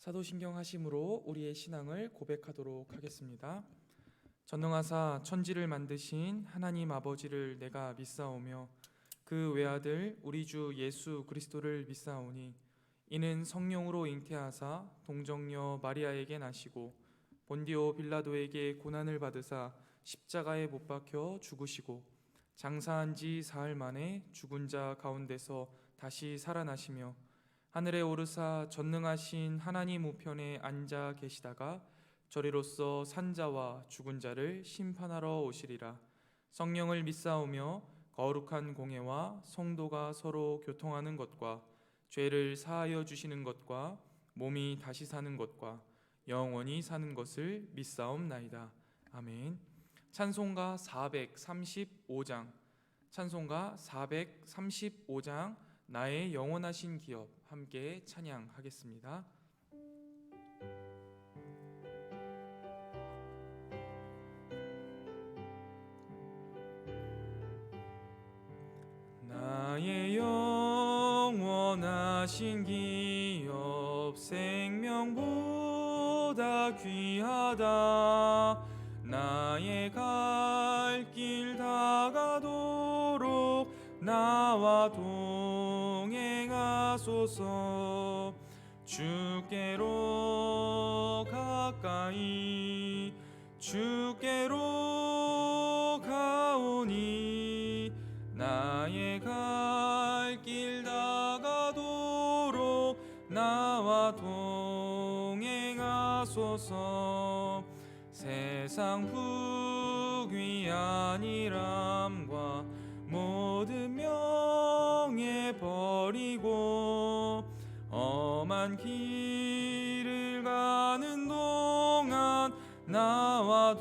사도신경 하심으로 우리의 신앙을 고백하도록 하겠습니다. 전능하사 천지를 만드신 하나님 아버지를 내가 믿사오며 그 외아들 우리 주 예수 그리스도를 믿사오니 이는 성령으로 잉태하사 동정녀 마리아에게 나시고 본디오 빌라도에게 고난을 받으사 십자가에 못 박혀 죽으시고 장사한 지 사흘 만에 죽은 자 가운데서 다시 살아나시며 하늘에 오르사 전능하신 하나님 우편에 앉아 계시다가 저리로서 산자와 죽은 자를 심판하러 오시리라. 성령을 믿사오며 거룩한 공회와 성도가 서로 교통하는 것과 죄를 사하여 주시는 것과 몸이 다시 사는 것과 영원히 사는 것을 믿사옵나이다. 아멘. 찬송가 435장 찬송가 435장 나의 영원하신 기업 함께 찬양하겠습니다. 나의 영원하신 기업 생명보다 귀하다. 나의 갈 길 다가도록 나와 동행하소서. 주께로 가까이 주께로 가오니 나의 갈 길 다가도록 나와 동행하소서. 세상 부귀한 일함과 모든 명예 버리고 험한 길을 가는 동안 나와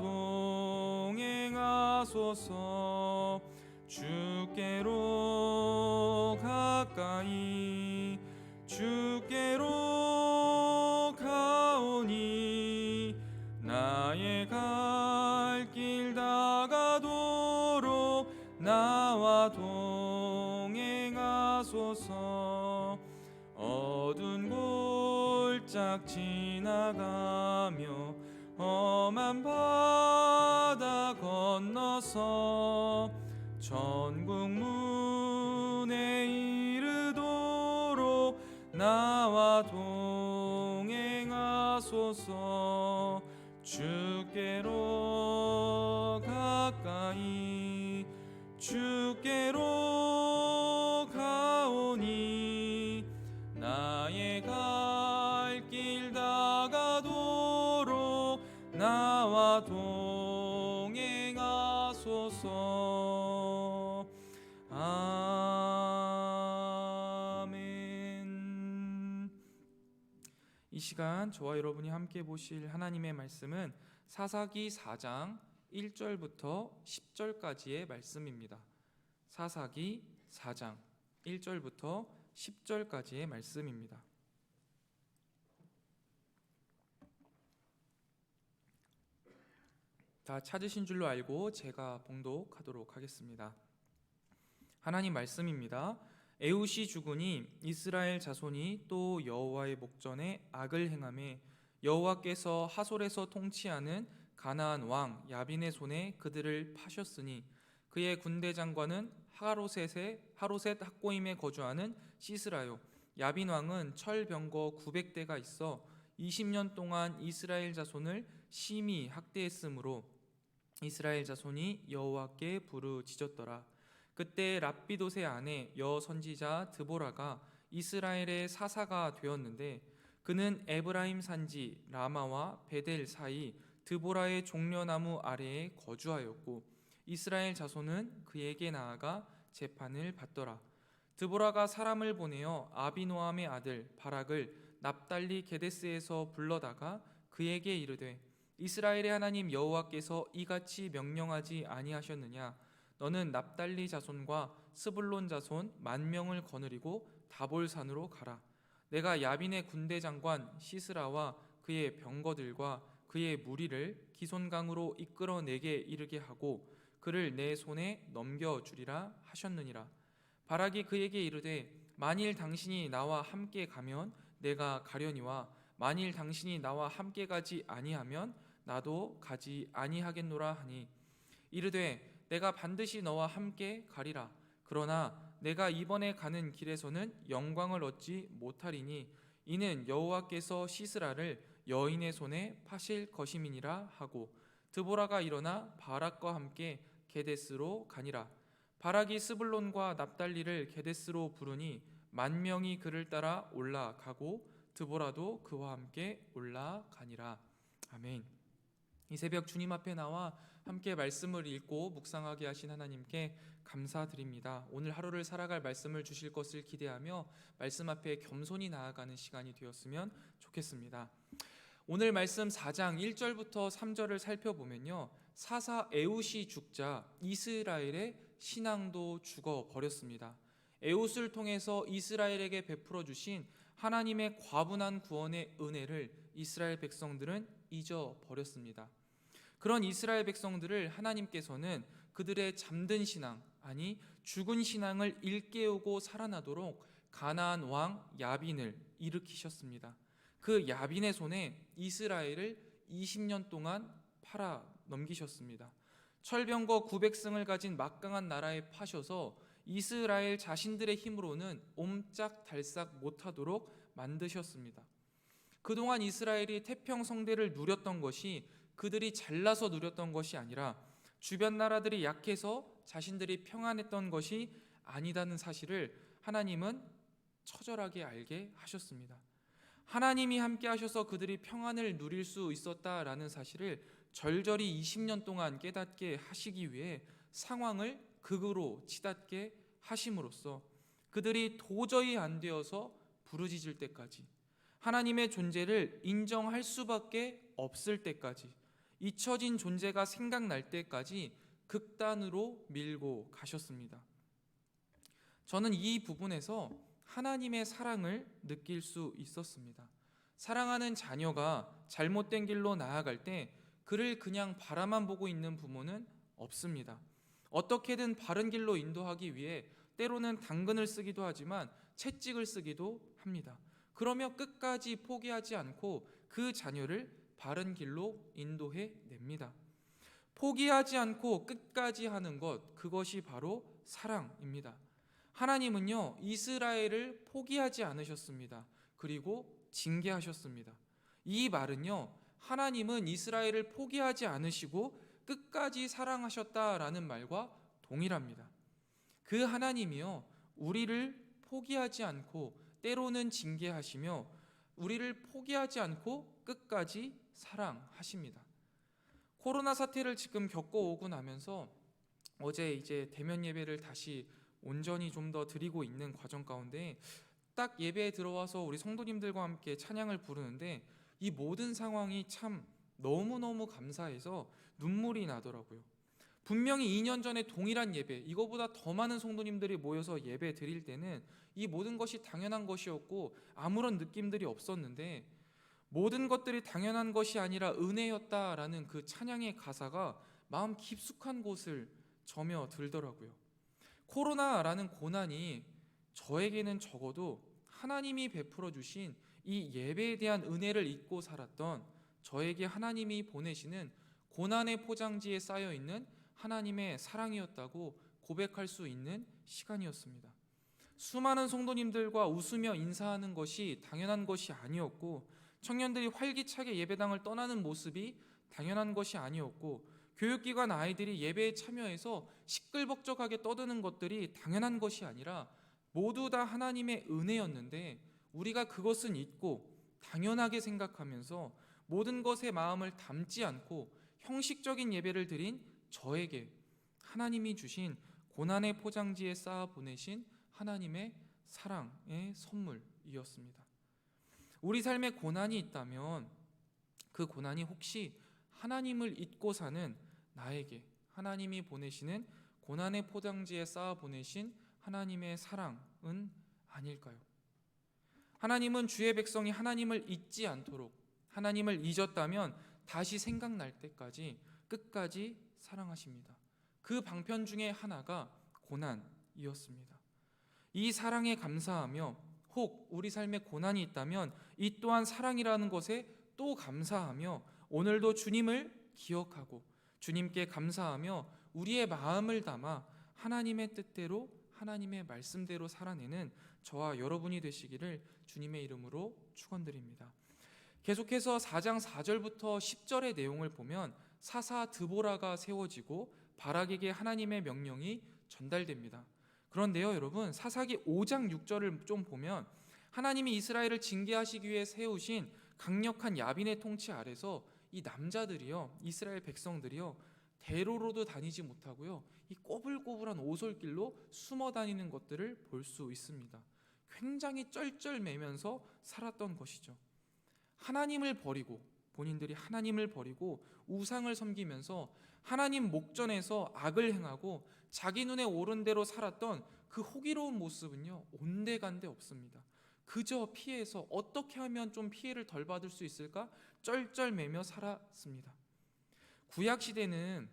동행하소서. 주께로 가까이 주께로 가오니 나의 갈 길 다가도록 나와 동행하소서. 어두운 골짝 지나가며 험한 바다 건너서 천국 문에 이르도록 나와 동행하소서. 주께로 가까이 주께로 가오니 나의 갈 길 다가도록 나와 동행하소서. 아멘. 이 시간 저와 여러분이 함께 보실 하나님의 말씀은 사사기 4장 1절부터 10절까지의 말씀입니다. 사사기 4장 1절부터 10절까지의 말씀입니다. 다 찾으신 줄로 알고 제가 봉독하도록 하겠습니다. 하나님 말씀입니다. 에훗이 죽으니 이스라엘 자손이 또 여호와의 목전에 악을 행하매 여호와께서 하솔에서 통치하는 가나안 왕 야빈의 손에 그들을 파셨으니 그의 군대 장관은 하로셋 학고임에 거주하는 시스라요. 야빈 왕은 철병거 900대가 있어 20년 동안 이스라엘 자손을 심히 학대했으므로 이스라엘 자손이 여호와께 부르짖었더라. 그때 랍비돗의 아내 여선지자 드보라가 이스라엘의 사사가 되었는데 그는 에브라임 산지 라마와 베델 사이 드보라의 종려나무 아래에 거주하였고 이스라엘 자손은 그에게 나아가 재판을 받더라. 드보라가 사람을 보내어 아비노함의 아들 바락을 납달리 게데스에서 불러다가 그에게 이르되 이스라엘의 하나님 여호와께서 이같이 명령하지 아니하셨느냐? 너는 납달리 자손과 스불론 자손 10,000명을 거느리고 다볼산으로 가라. 내가 야빈의 군대 장관 시스라와 그의 병거들과 그의 무리를 기손강으로 이끌어 내게 이르게 하고 그를 내 손에 넘겨주리라 하셨느니라. 바락이 그에게 이르되 만일 당신이 나와 함께 가면 내가 가려니와 만일 당신이 나와 함께 가지 아니하면 나도 가지 아니하겠노라 하니 이르되 내가 반드시 너와 함께 가리라. 그러나 내가 이번에 가는 길에서는 영광을 얻지 못하리니 이는 여호와께서 시스라를 여인의 손에 파실 것임이니라 하고 드보라가 일어나 바락과 함께 게데스로 가니라. 바락이 스불론과 납달리를 게데스로 부르니 10,000명이 그를 따라 올라가고 드보라도 그와 함께 올라가니라. 아멘. 이 새벽 주님 앞에 나와 함께 말씀을 읽고 묵상하게 하신 하나님께 감사드립니다. 오늘 하루를 살아갈 말씀을 주실 것을 기대하며 말씀 앞에 겸손히 나아가는 시간이 되었으면 좋겠습니다. 오늘 말씀 4장 1절부터 3절을 살펴보면요, 사사 에훗이 죽자 이스라엘의 신앙도 죽어버렸습니다. 에훗을 통해서 이스라엘에게 베풀어 주신 하나님의 과분한 구원의 은혜를 이스라엘 백성들은 잊어버렸습니다. 그런 이스라엘 백성들을 하나님께서는 그들의 잠든 신앙, 아니 죽은 신앙을 일깨우고 살아나도록 가나안 왕 야빈을 일으키셨습니다. 그 야빈의 손에 이스라엘을 20년 동안 팔아 넘기셨습니다. 철병거 900승을 가진 막강한 나라에 파셔서 이스라엘 자신들의 힘으로는 옴짝달싹 못하도록 만드셨습니다. 그동안 이스라엘이 태평성대를 누렸던 것이 그들이 잘나서 누렸던 것이 아니라 주변 나라들이 약해서 자신들이 평안했던 것이 아니다는 사실을 하나님은 처절하게 알게 하셨습니다. 하나님이 함께 하셔서 그들이 평안을 누릴 수 있었다라는 사실을 절절히 20년 동안 깨닫게 하시기 위해 상황을 극으로 치닫게 하심으로써 그들이 도저히 안 되어서 부르짖을 때까지, 하나님의 존재를 인정할 수밖에 없을 때까지, 잊혀진 존재가 생각날 때까지 극단으로 밀고 가셨습니다. 저는 이 부분에서 하나님의 사랑을 느낄 수 있었습니다. 사랑하는 자녀가 잘못된 길로 나아갈 때 그를 그냥 바라만 보고 있는 부모는 없습니다. 어떻게든 바른 길로 인도하기 위해 때로는 당근을 쓰기도 하지만 채찍을 쓰기도 합니다. 그러며 끝까지 포기하지 않고 그 자녀를 바른 길로 인도해 냅니다. 포기하지 않고 끝까지 하는 것, 그것이 바로 사랑입니다. 하나님은요, 이스라엘을 포기하지 않으셨습니다. 그리고 징계하셨습니다. 이 말은요, 하나님은 이스라엘을 포기하지 않으시고 끝까지 사랑하셨다라는 말과 동일합니다. 그 하나님이요, 우리를 포기하지 않고 때로는 징계하시며 우리를 포기하지 않고 끝까지 사랑하십니다. 코로나 사태를 지금 겪어오고 나면서 어제 이제 대면 예배를 다시 온전히 좀 더 드리고 있는 과정 가운데 딱 예배에 들어와서 우리 성도님들과 함께 찬양을 부르는데 이 모든 상황이 참 너무너무 감사해서 눈물이 나더라고요. 분명히 2년 전에 동일한 예배, 이거보다 더 많은 성도님들이 모여서 예배 드릴 때는 이 모든 것이 당연한 것이었고 아무런 느낌들이 없었는데, 모든 것들이 당연한 것이 아니라 은혜였다라는 그 찬양의 가사가 마음 깊숙한 곳을 저며들더라고요. 코로나라는 고난이 저에게는 적어도 하나님이 베풀어 주신 이 예배에 대한 은혜를 잊고 살았던 저에게 하나님이 보내시는 고난의 포장지에 쌓여 있는 하나님의 사랑이었다고 고백할 수 있는 시간이었습니다. 수많은 성도님들과 웃으며 인사하는 것이 당연한 것이 아니었고, 청년들이 활기차게 예배당을 떠나는 모습이 당연한 것이 아니었고, 교육기관 아이들이 예배에 참여해서 시끌벅적하게 떠드는 것들이 당연한 것이 아니라 모두 다 하나님의 은혜였는데, 우리가 그것은 잊고 당연하게 생각하면서 모든 것에 마음을 담지 않고 형식적인 예배를 드린 저에게 하나님이 주신 고난의 포장지에 쌓아 보내신 하나님의 사랑의 선물이었습니다. 우리 삶에 고난이 있다면 그 고난이 혹시 하나님을 잊고 사는 나에게 하나님이 보내시는 고난의 포장지에 쌓아 보내신 하나님의 사랑은 아닐까요? 하나님은 주의 백성이 하나님을 잊지 않도록, 하나님을 잊었다면 다시 생각날 때까지 끝까지 사랑하십니다. 그 방편 중에 하나가 고난이었습니다. 이 사랑에 감사하며 혹 우리 삶에 고난이 있다면 이 또한 사랑이라는 것에 또 감사하며 오늘도 주님을 기억하고 주님께 감사하며 우리의 마음을 담아 하나님의 뜻대로 하나님의 말씀대로 살아내는 저와 여러분이 되시기를 주님의 이름으로 축원드립니다. 계속해서 4장 4절부터 10절의 내용을 보면 사사 드보라가 세워지고 바락에게 하나님의 명령이 전달됩니다. 그런데요, 여러분, 사사기 5장 6절을 좀 보면 하나님이 이스라엘을 징계하시기 위해 세우신 강력한 야빈의 통치 아래서 이 남자들이요, 이스라엘 백성들이요, 대로로도 다니지 못하고요, 이 꼬불꼬불한 오솔길로 숨어 다니는 것들을 볼 수 있습니다. 굉장히 쩔쩔매면서 살았던 것이죠. 하나님을 버리고, 본인들이 하나님을 버리고 우상을 섬기면서 하나님 목전에서 악을 행하고 자기 눈에 오른 대로 살았던 그 호기로운 모습은요, 온데간데 없습니다. 그저 피해서 어떻게 하면 좀 피해를 덜 받을 수 있을까 쩔쩔매며 살았습니다. 구약 시대는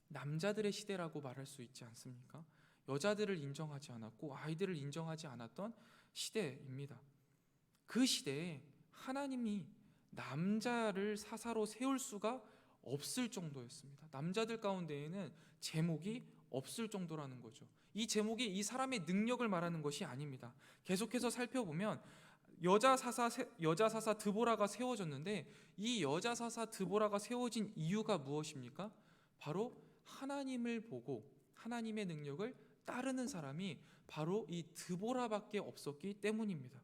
남자들의 시대라고 말할 수 있지 않습니까? 여자들을 인정하지 않았고 아이들을 인정하지 않았던 시대입니다. 그 시대에 하나님이 남자를 사사로 세울 수가 없을 정도였습니다. 남자들 가운데에는 제목이 없을 정도라는 거죠. 이 제목이 이 사람의 능력을 말하는 것이 아닙니다. 계속해서 살펴보면 여자 사사 드보라가 세워졌는데 이 여자 사사 드보라가 세워진 이유가 무엇입니까? 바로 하나님을 보고 하나님의 능력을 따르는 사람이 바로 이 드보라밖에 없었기 때문입니다.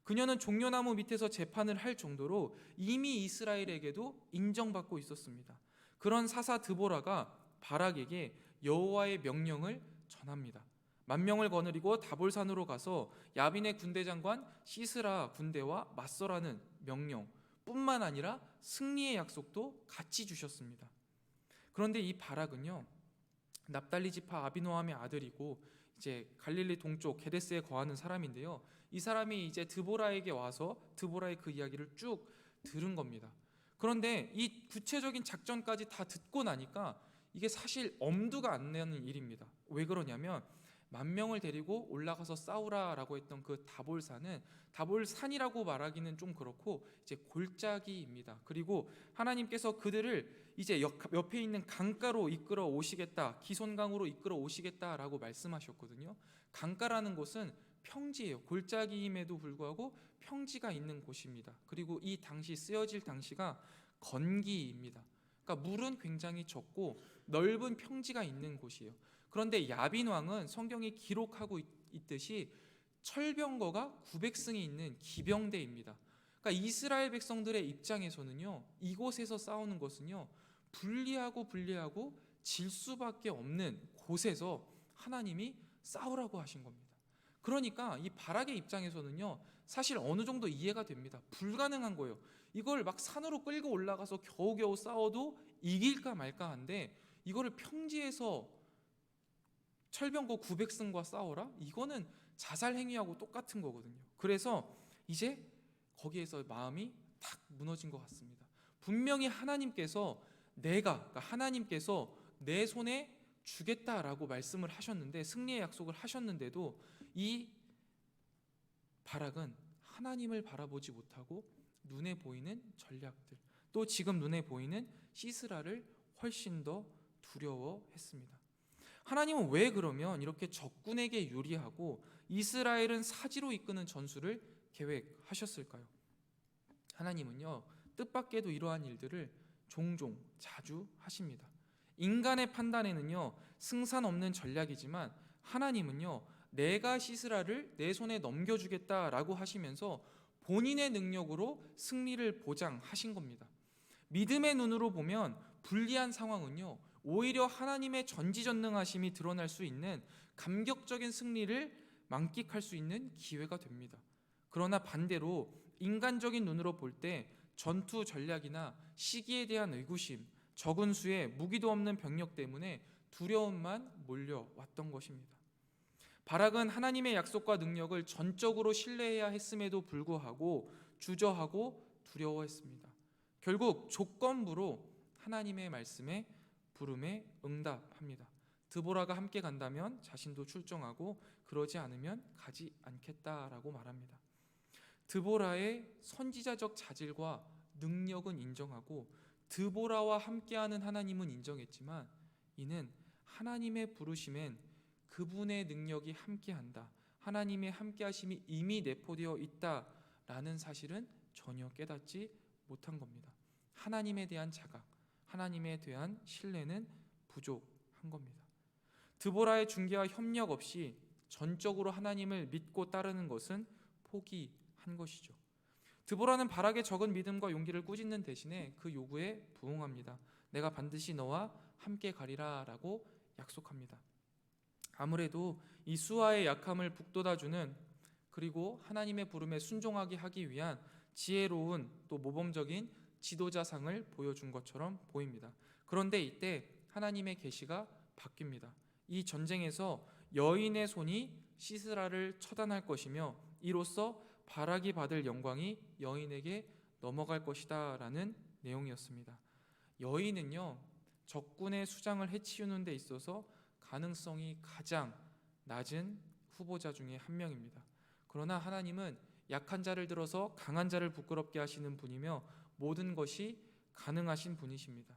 그녀는 종려나무 밑에서 재판을 할 정도로 이미 이스라엘에게도 인정받고 있었습니다. 그런 사사 드보라가 바락에게 여호와의 명령을 전합니다. 만명을 거느리고 다볼산으로 가서 야빈의 군대 장관 시스라 군대와 맞서라는 명령 뿐만 아니라 승리의 약속도 같이 주셨습니다. 그런데 이 바락은요, 납달리 지파 아비노함의 아들이고 이제 갈릴리 동쪽 게데스에 거하는 사람인데요, 이 사람이 이제 드보라에게 와서 드보라의 그 이야기를 쭉 들은 겁니다. 그런데 이 구체적인 작전까지 다 듣고 나니까 이게 사실 엄두가 안 나는 일입니다. 왜 그러냐면 만명을 데리고 올라가서 싸우라라고 했던 그 다볼산은 다볼산이라고 말하기는 좀 그렇고 이제 골짜기입니다. 그리고 하나님께서 그들을 이제 옆에 있는 강가로 이끌어 오시겠다, 기손강으로 이끌어 오시겠다라고 말씀하셨거든요. 강가라는 곳은 평지예요. 골짜기임에도 불구하고 평지가 있는 곳입니다. 그리고 이 당시 쓰여질 당시가 건기입니다. 그러니까 물은 굉장히 적고 넓은 평지가 있는 곳이에요. 그런데 야빈 왕은 성경이 기록하고 있듯이 철병거가 900승이 있는 기병대입니다. 그러니까 이스라엘 백성들의 입장에서는요, 이곳에서 싸우는 것은요, 불리하고 질 수밖에 없는 곳에서 하나님이 싸우라고 하신 겁니다. 그러니까 이 바락의 입장에서는요, 사실 어느 정도 이해가 됩니다. 불가능한 거예요. 이걸 막 산으로 끌고 올라가서 겨우겨우 싸워도 이길까 말까 한데 이거를 평지에서 철병거 900승과 싸워라? 이거는 자살 행위하고 똑같은 거거든요. 그래서 이제 거기에서 마음이 탁 무너진 것 같습니다. 분명히 하나님께서 하나님께서 내 손에 주겠다라고 말씀을 하셨는데, 승리의 약속을 하셨는데도 이 바락은 하나님을 바라보지 못하고 눈에 보이는 전략들, 또 지금 눈에 보이는 시스라를 훨씬 더 두려워했습니다. 하나님은 왜 그러면 이렇게 적군에게 유리하고 이스라엘은 사지로 이끄는 전술을 계획하셨을까요? 하나님은요, 뜻밖에도 이러한 일들을 종종 자주 하십니다. 인간의 판단에는요, 승산 없는 전략이지만 하나님은요, 내가 시스라를 내 손에 넘겨주겠다라고 하시면서 본인의 능력으로 승리를 보장하신 겁니다. 믿음의 눈으로 보면 불리한 상황은요, 오히려 하나님의 전지전능하심이 드러날 수 있는 감격적인 승리를 만끽할 수 있는 기회가 됩니다. 그러나 반대로 인간적인 눈으로 볼 때 전투 전략이나 시기에 대한 의구심, 적은 수의 무기도 없는 병력 때문에 두려움만 몰려왔던 것입니다. 바락은 하나님의 약속과 능력을 전적으로 신뢰해야 했음에도 불구하고 주저하고 두려워했습니다. 결국 조건부로 하나님의 말씀에 부름에 응답합니다. 드보라가 함께 간다면 자신도 출정하고 그러지 않으면 가지 않겠다라고 말합니다. 드보라의 선지자적 자질과 능력은 인정하고 드보라와 함께하는 하나님은 인정했지만 이는 하나님의 부르심엔 그분의 능력이 함께한다, 하나님의 함께하심이 이미 내포되어 있다라는 사실은 전혀 깨닫지 못한 겁니다. 하나님에 대한 자각, 하나님에 대한 신뢰는 부족한 겁니다. 드보라의 중개와 협력 없이 전적으로 하나님을 믿고 따르는 것은 포기한 것이죠. 드보라는 바락의 적은 믿음과 용기를 꾸짖는 대신에 그 요구에 부응합니다. 내가 반드시 너와 함께 가리라 라고 약속합니다. 아무래도 이 수아의 약함을 북돋아주는, 그리고 하나님의 부름에 순종하게 하기 위한 지혜로운 또 모범적인 지도자상을 보여준 것처럼 보입니다. 그런데 이때 하나님의 계시가 바뀝니다. 이 전쟁에서 여인의 손이 시스라를 처단할 것이며 이로써 바락이 받을 영광이 여인에게 넘어갈 것이다 라는 내용이었습니다. 여인은요, 적군의 수장을 해치우는 데 있어서 가능성이 가장 낮은 후보자 중에 한 명입니다. 그러나 하나님은 약한 자를 들어서 강한 자를 부끄럽게 하시는 분이며 모든 것이 가능하신 분이십니다.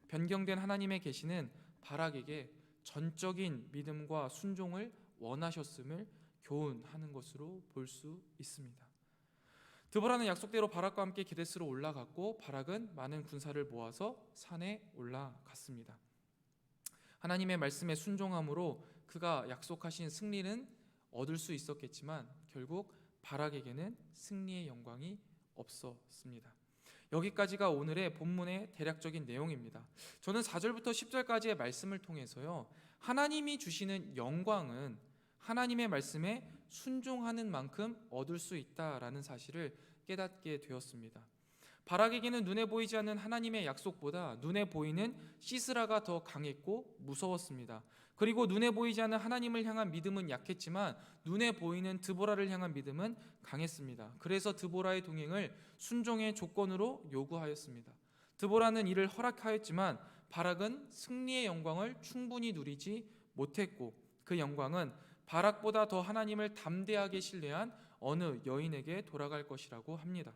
변경된 하나님의 계시는 바락에게 전적인 믿음과 순종을 원하셨음을 교훈하는 것으로 볼 수 있습니다. 드보라는 약속대로 바락과 함께 기럇스로 올라갔고 바락은 많은 군사를 모아서 산에 올라갔습니다. 하나님의 말씀에 순종함으로 그가 약속하신 승리는 얻을 수 있었겠지만 결국 바락에게는 승리의 영광이 없었습니다. 여기까지가 오늘의 본문의 대략적인 내용입니다. 저는 4절부터 10절까지의 말씀을 통해서요, 하나님이 주시는 영광은 하나님의 말씀에 순종하는 만큼 얻을 수 있다라는 사실을 깨닫게 되었습니다. 바락에게는 눈에 보이지 않는 하나님의 약속보다 눈에 보이는 시스라가 더 강했고 무서웠습니다. 그리고 눈에 보이지 않는 하나님을 향한 믿음은 약했지만 눈에 보이는 드보라를 향한 믿음은 강했습니다. 그래서 드보라의 동행을 순종의 조건으로 요구하였습니다. 드보라는 이를 허락하였지만 바락은 승리의 영광을 충분히 누리지 못했고 그 영광은 바락보다 더 하나님을 담대하게 신뢰한 어느 여인에게 돌아갈 것이라고 합니다.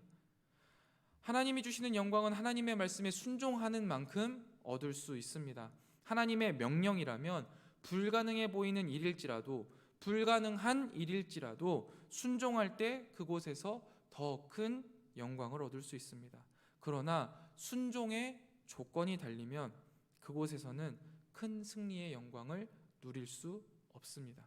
하나님이 주시는 영광은 하나님의 말씀에 순종하는 만큼 얻을 수 있습니다. 하나님의 명령이라면 불가능해 보이는 일일지라도, 불가능한 일일지라도 순종할 때 그곳에서 더 큰 영광을 얻을 수 있습니다. 그러나 순종의 조건이 달리면 그곳에서는 큰 승리의 영광을 누릴 수 없습니다.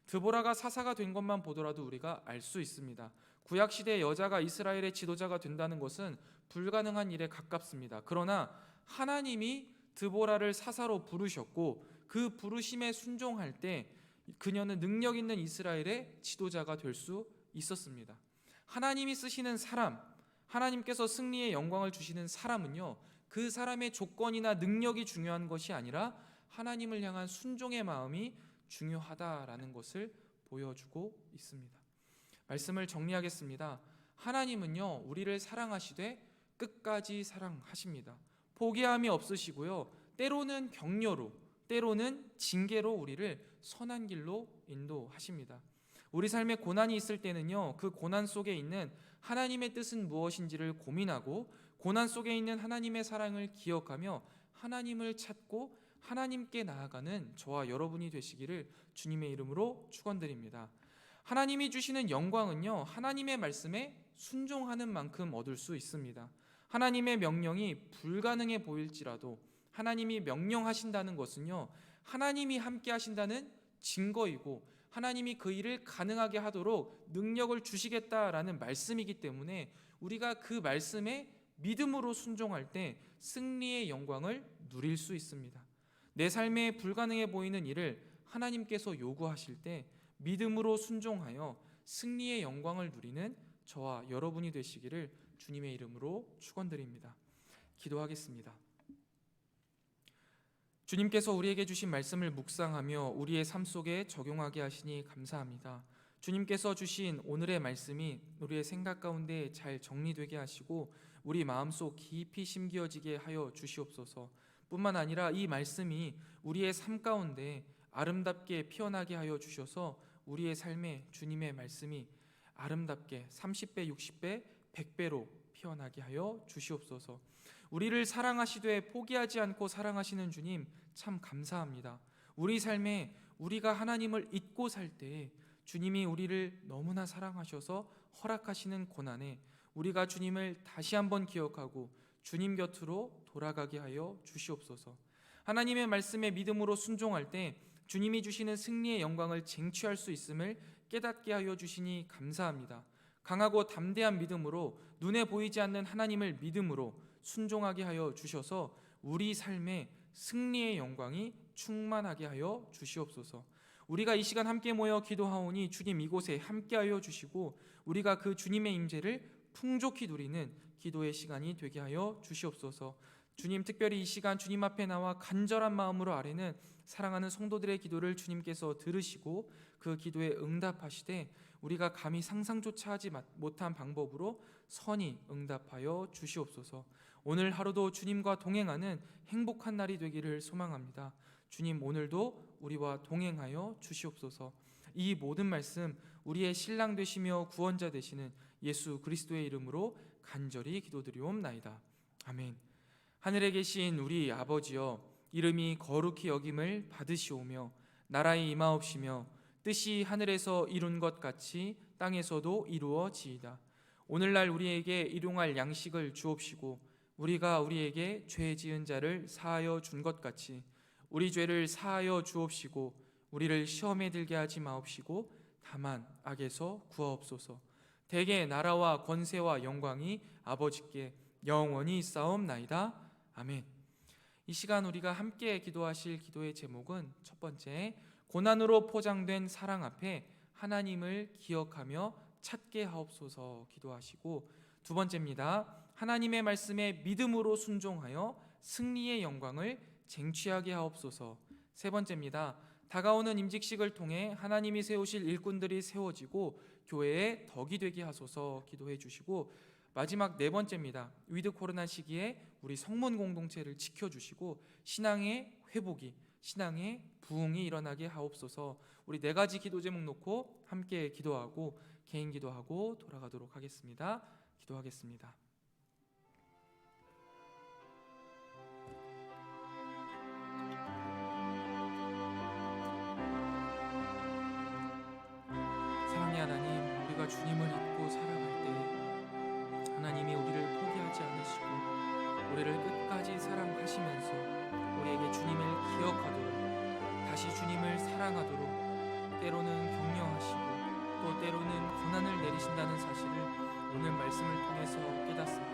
드보라가 사사가 된 것만 보더라도 우리가 알 수 있습니다. 구약시대 여자가 이스라엘의 지도자가 된다는 것은 불가능한 일에 가깝습니다. 그러나 하나님이 드보라를 사사로 부르셨고 그 부르심에 순종할 때 그녀는 능력 있는 이스라엘의 지도자가 될 수 있었습니다. 하나님이 쓰시는 사람, 하나님께서 승리의 영광을 주시는 사람은요, 그 사람의 조건이나 능력이 중요한 것이 아니라 하나님을 향한 순종의 마음이 중요하다라는 것을 보여주고 있습니다. 말씀을 정리하겠습니다. 하나님은요, 우리를 사랑하시되 끝까지 사랑하십니다. 포기함이 없으시고요, 때로는 격려로, 때로는 징계로 우리를 선한 길로 인도하십니다. 우리 삶에 고난이 있을 때는요, 그 고난 속에 있는 하나님의 뜻은 무엇인지를 고민하고 고난 속에 있는 하나님의 사랑을 기억하며 하나님을 찾고 하나님께 나아가는 저와 여러분이 되시기를 주님의 이름으로 축원드립니다. 하나님이 주시는 영광은요, 하나님의 말씀에 순종하는 만큼 얻을 수 있습니다. 하나님의 명령이 불가능해 보일지라도 하나님이 명령하신다는 것은요, 하나님이 함께 하신다는 증거이고 하나님이 그 일을 가능하게 하도록 능력을 주시겠다라는 말씀이기 때문에 우리가 그 말씀에 믿음으로 순종할 때 승리의 영광을 누릴 수 있습니다. 내 삶에 불가능해 보이는 일을 하나님께서 요구하실 때 믿음으로 순종하여 승리의 영광을 누리는 저와 여러분이 되시기를 주님의 이름으로 축원드립니다. 기도하겠습니다. 주님께서 우리에게 주신 말씀을 묵상하며 우리의 삶 속에 적용하게 하시니 감사합니다. 주님께서 주신 오늘의 말씀이 우리의 생각 가운데 잘 정리되게 하시고 우리 마음속 깊이 심기어지게 하여 주시옵소서. 뿐만 아니라 이 말씀이 우리의 삶 가운데 아름답게 피어나게 하여 주셔서 우리의 삶에 주님의 말씀이 아름답게 30배, 60배, 100배로 피어나게 하여 주시옵소서. 우리를 사랑하시되 포기하지 않고 사랑하시는 주님 참 감사합니다. 우리 삶에 우리가 하나님을 잊고 살 때 주님이 우리를 너무나 사랑하셔서 허락하시는 고난에 우리가 주님을 다시 한번 기억하고 주님 곁으로 돌아가게 하여 주시옵소서. 하나님의 말씀에 믿음으로 순종할 때 주님이 주시는 승리의 영광을 쟁취할 수 있음을 깨닫게 하여 주시니 감사합니다. 강하고 담대한 믿음으로 눈에 보이지 않는 하나님을 믿음으로 순종하게 하여 주셔서 우리 삶에 승리의 영광이 충만하게 하여 주시옵소서. 우리가 이 시간 함께 모여 기도하오니 주님 이곳에 함께하여 주시고 우리가 그 주님의 임재를 풍족히 누리는 기도의 시간이 되게 하여 주시옵소서. 주님 특별히 이 시간 주님 앞에 나와 간절한 마음으로 아뢰는 사랑하는 성도들의 기도를 주님께서 들으시고 그 기도에 응답하시되 우리가 감히 상상조차 하지 못한 방법으로 선히 응답하여 주시옵소서. 오늘 하루도 주님과 동행하는 행복한 날이 되기를 소망합니다. 주님 오늘도 우리와 동행하여 주시옵소서. 이 모든 말씀 우리의 신랑 되시며 구원자 되시는 예수 그리스도의 이름으로 간절히 기도드리옵나이다. 아멘. 하늘에 계신 우리 아버지여, 이름이 거룩히 여김을 받으시오며 나라의 임하옵시며 뜻이 하늘에서 이룬 것 같이 땅에서도 이루어지이다. 오늘날 우리에게 일용할 양식을 주옵시고 우리가 우리에게 죄 지은 자를 사하여 준 것 같이 우리 죄를 사하여 주옵시고 우리를 시험에 들게 하지 마옵시고 다만 악에서 구하옵소서. 대개 나라와 권세와 영광이 아버지께 영원히 있사옵나이다. 아멘. 이 시간 우리가 함께 기도하실 기도의 제목은 첫 번째, 고난으로 포장된 사랑 앞에 하나님을 기억하며 찾게 하옵소서 기도하시고, 두 번째입니다. 하나님의 말씀에 믿음으로 순종하여 승리의 영광을 쟁취하게 하옵소서. 세 번째입니다. 다가오는 임직식을 통해 하나님이 세우실 일꾼들이 세워지고 교회의 덕이 되게 하소서 기도해 주시고, 마지막 네 번째입니다. 위드 코로나 시기에 우리 성문 공동체를 지켜주시고 신앙의 회복이, 신앙의 부흥이 일어나게 하옵소서. 우리 네 가지 기도 제목 놓고 함께 기도하고 개인 기도하고 돌아가도록 하겠습니다. 기도하겠습니다. 사랑의 하나님, 우리가 주님을 잊고 살아갈 때 하나님이 우리를 포기하지 않으시고 우리를 끝까지 사랑하시면서 우리에게 주님을 기억하도록, 다시 주님을 사랑하도록 때로는 격려하시고 또 때로는 고난을 내리신다는 사실을 오늘 말씀을 통해서 깨닫습니다.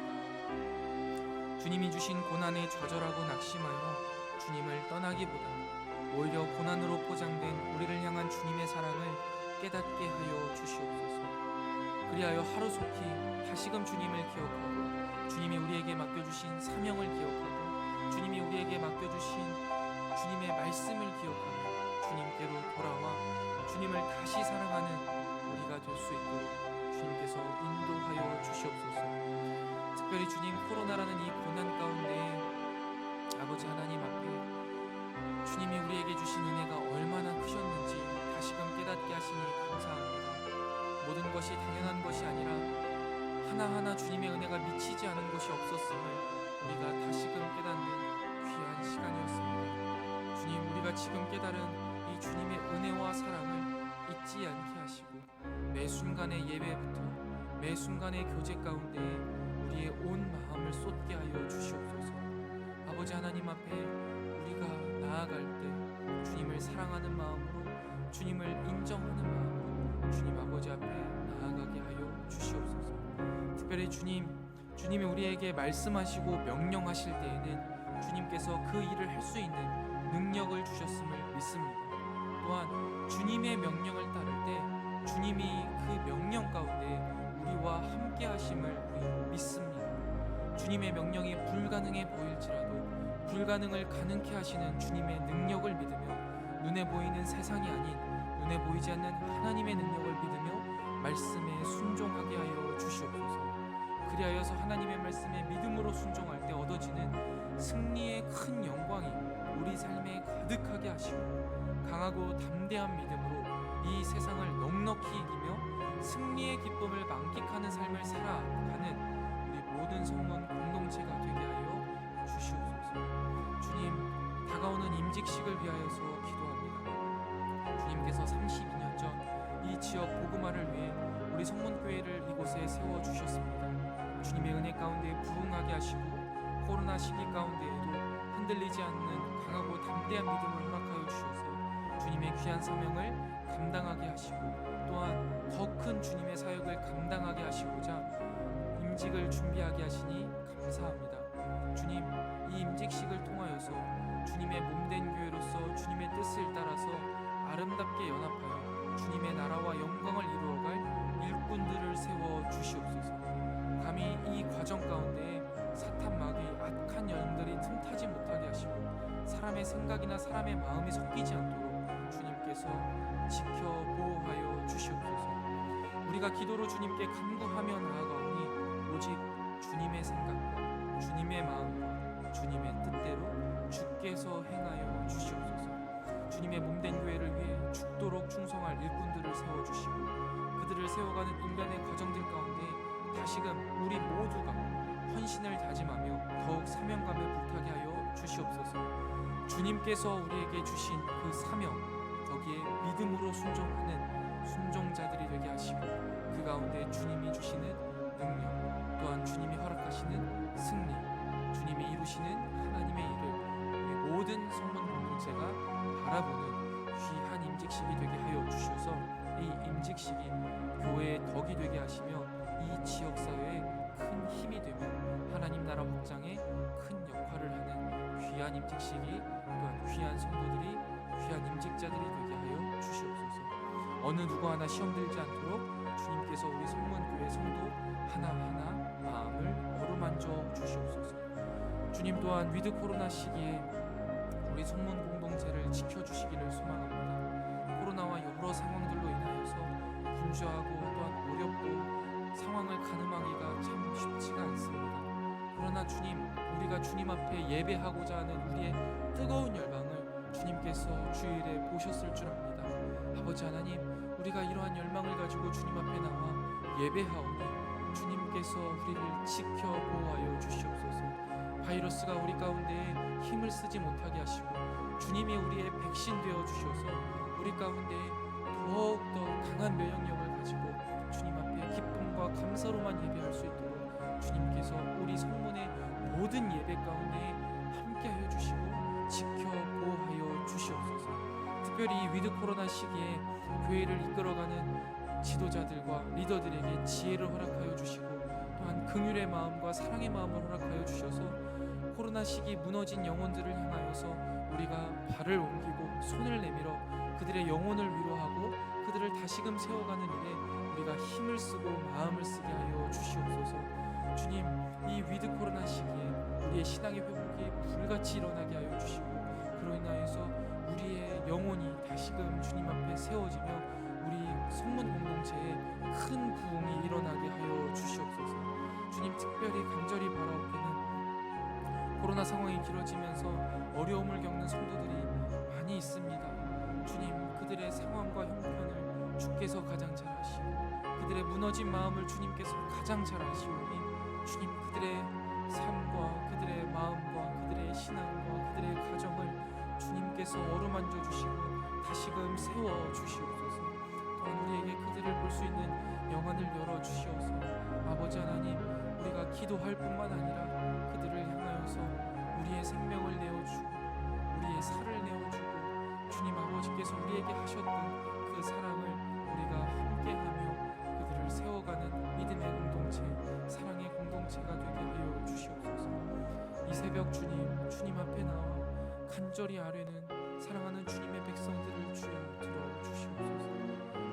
주님이 주신 고난에 좌절하고 낙심하여 주님을 떠나기보다 오히려 고난으로 포장된 우리를 향한 주님의 사랑을 깨닫게 하여 주시옵소서. 그리하여 하루속히 다시금 주님을 기억하고 주님이 우리에게 맡겨주신 사명을 기억하고 주님이 우리에게 맡겨주신 주님의 말씀을 기억하며 주님께로 돌아와 주님을 다시 사랑하는 우리가 될 수 있도록 주님께서 인도하여 주시옵소서. 특별히 주님, 코로나라는 이 고난 가운데 아버지 하나님 앞에 주님이 우리에게 주신 은혜가 얼마나 크셨는지 다시금 깨닫게 하시니 감사합니다. 모든 것이 당연한 것이 아니라 하나하나 주님의 은혜가 미치지 않은 것이 없었음을 우리가 다시금 깨닫는 귀한 시간이었습니다. 주님, 우리가 지금 깨달은 이 주님의 은혜와 사랑을 잊지 않게 하시고 매 순간의 예배부터 매 순간의 교제 가운데 우리의 온 마음을 쏟게 하여 주시옵소서. 아버지 하나님 앞에 우리가 나아갈 때 주님을 사랑하는 마음으로, 주님을 인정하는 마음으로 주님 아버지 앞에 나아가게 하여 주시옵소서. 특별히 주님이 우리에게 말씀하시고 명령하실 때에는 주님께서 그 일을 할 수 있는 능력을 주셨음을 믿습니다. 또한 주님의 명령을 따를 때 주님이 그 명령 가운데 우리와 함께 하심을 우리 믿습니다. 주님의 명령이 불가능해 보일지라도 불가능을 가능케 하시는 주님의 능력을 믿으며 눈에 보이는 세상이 아닌 눈에 보이지 않는 하나님의 능력을 믿으며 말씀에 순종하게 하여 주시옵소서. 그리하여서 하나님의 말씀에 믿음으로 순종할 때 얻어지는 승리의 큰 영광이 우리 삶에 가득하게 하시고 강하고 담대한 믿음으로 이 세상을 넉넉히 이기며 승리의 기쁨을 만끽하는 삶을 살아가는 우리 모든 성문 공동체가 되게 하여 주시옵소서. 주님, 다가오는 임직식을 위하여서 기도합니다. 주님께서 32년 전 이 지역 복음화를 위해 우리 성문교회를 이곳에 세워주셨습니다. 주님의 은혜 가운데 부흥하게 하시고 코로나 시기 가운데에도 흔들리지 않는 강하고 담대한 믿음을 허락하여 주셔서 주님의 귀한 사명을 감당하게 하시고 또한 더 큰 주님의 사역을 감당하게 하시고자 임직을 준비하게 하시니 감사합니다. 주님, 이 임직식을 통하여서 주님의 몸된 교회로서 주님의 뜻을 따라서 아름답게 연합하여 주님의 나라와 영광을 이루어갈 일꾼들을 세워 주시옵소서. 감히 이 과정 가운데 사탄 마귀 악한 영들이 틈타지 못하게 하시고 사람의 생각이나 사람의 마음이 섞이지 않도록 주님께서 지켜 보호하여 주시옵소서. 우리가 기도로 주님께 간구하며 나아가오니 오직 주님의 생각과 주님의 마음과 주님의 뜻대로 주께서 행하여 주시옵소서. 주님의 몸된 교회를 위해 죽도록 충성할 일꾼들을 세워주시고 그들을 세워가는 일련의 과정들 가운데 다시금 우리 모두가 헌신을 다짐하며 더욱 사명감에 불타게 하여 주시옵소서. 주님께서 우리에게 주신 그 사명, 거기에 믿음으로 순종하는 순종자들이 되게 하시고 그 가운데 주님이 주시는 능력, 또한 주님이 허락하시는 승리, 주님이 이루시는 하나님의 일을 우리 모든 성문 공동체가 바라보는 귀한 임직식이 되게 하여 주셔서 이 임직식이 교회의 덕이 되게 하시며 이 지역사회에 큰 힘이 되며 하나님 나라 확장에 큰 역할을 하는 귀한 임직식이 또한 귀한 성도들이 귀한 임직자들이 되게 하여 주시옵소서. 어느 누구 하나 시험 들지 않도록 주님께서 우리 성문교회 성도 하나하나 마음을 어루만져 주시옵소서. 주님 또한 위드 코로나 시기에 우리 성문 공동체를 지켜주시기를 소망합니다. 코로나와 여러 상황들로 인하여서 분주하고 또한 어렵고 상황을 가늠하기가 참 쉽지가 않습니다. 그러나 주님, 우리가 주님 앞에 예배하고자 하는 우리의 뜨거운 열망을 주님께서 주일에 보셨을 줄 압니다. 아버지 하나님, 우리가 이러한 열망을 가지고 주님 앞에 나와 예배하오니 주님께서 우리를 지켜 보호하여 주시옵소서. 바이러스가 우리 가운데 힘을 쓰지 못하게 하시고 주님이 우리의 백신 되어 주셔서 우리 가운데 더욱더 강한 면역력을 가지고 주님 앞에 기쁨과 감사로만 예배할 수 있도록 주님께서 우리 성문의 모든 예배 가운데 함께하여 주시고 지켜 보호하여 주시옵소서. 특별히 이 위드 코로나 시기에 교회를 이끌어가는 지도자들과 리더들에게 지혜를 허락하여 주시고 또한 긍휼의 마음과 사랑의 마음을 허락하여 주셔서 코로나 시기 무너진 영혼들을 향하여서 우리가 발을 옮기고 손을 내밀어 그들의 영혼을 위로하고 그들을 다시금 세워가는 일에 우리가 힘을 쓰고 마음을 쓰게 하여 주시옵소서. 주님, 이 위드 코로나 시기에 우리의 신앙의 회복이 불같이 일어나게 하여 주시고 그로 인하여서 우리의 영혼이 다시금 주님 앞에 세워지며 우리 성문 공동체에 큰 부흥이 일어나게 하여 주시옵소서. 주님, 특별히 간절히 바라옵기는 코로나 상황이 길어지면서 어려움을 겪는 성도들이 많이 있습니다. 주님, 그들의 상황과 형편을 주께서 가장 잘 아시고 그들의 무너진 마음을 주님께서 가장 잘 아시오니 주님, 그들의 삶과 그들의 마음과 그들의 신앙과 그들의 가정을 주님께서 어루만져 주시고 다시금 세워 주시옵소서. 또한 우리에게 그들을 볼 수 있는 영안을 열어 주시옵소서. 아버지 하나님, 우리가 기도할 뿐만 아니라 그들을 향하여서 우리의 생명을 내어주고 우리의 살을 내어주고 주님 아버지께서 우리에게 하셨던 그 사랑을 우리가 함께하며 그들을 세워가는 믿음의 공동체, 사랑의 공동체가 되게 하여 주시옵소서. 이 새벽 주님 앞에 나와 간절히 아뢰는 사랑하는 주님의 백성들을 주여 들어주시옵소서.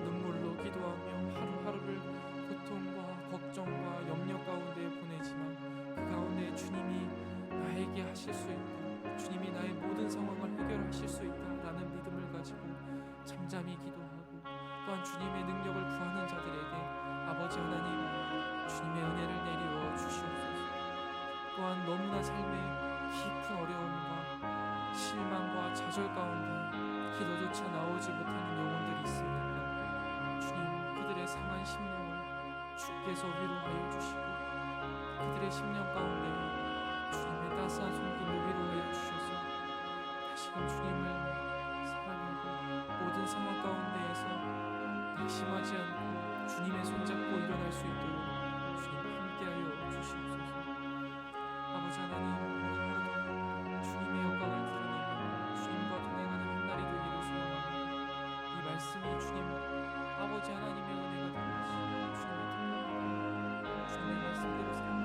눈물로 기도하며 하루하루를 고통과 걱정과 염려 가운데 보내지만 그 가운데 주님이 나에게 하실 수 있다, 주님이 나의 모든 상황을 해결하실 수 있다라는 믿음을 가지고 잠잠히 기도하고 또한 주님의 능력을 구하는 자들에게 아버지 하나님 주님의 은혜를 내리워 또한 너무나 삶의 깊은 어려움과 실망과 좌절 가운데 기도조차 나오지 못하는 영혼들이 있습니까? 주님, 그들의 상한 심령을 주께서 위로하여 주시고 그들의 심령 가운데 주님의 따스한 손길로 위로하여 주셔서 다시금 주님을 사랑하고 모든 상황 가운데에서 낙심하지 않고 주님의 손잡고 일어날 수 있도록 주님 함께하여 주시옵소서. 아버지 하나님, 오늘 하루도 주님의 영광을 드러내며 주님과 동행하는 한 날이 되기를 소원합니다. 이 말씀이 주님 아버지 하나님의 은혜가 되시고 주님의 말씀대로 살아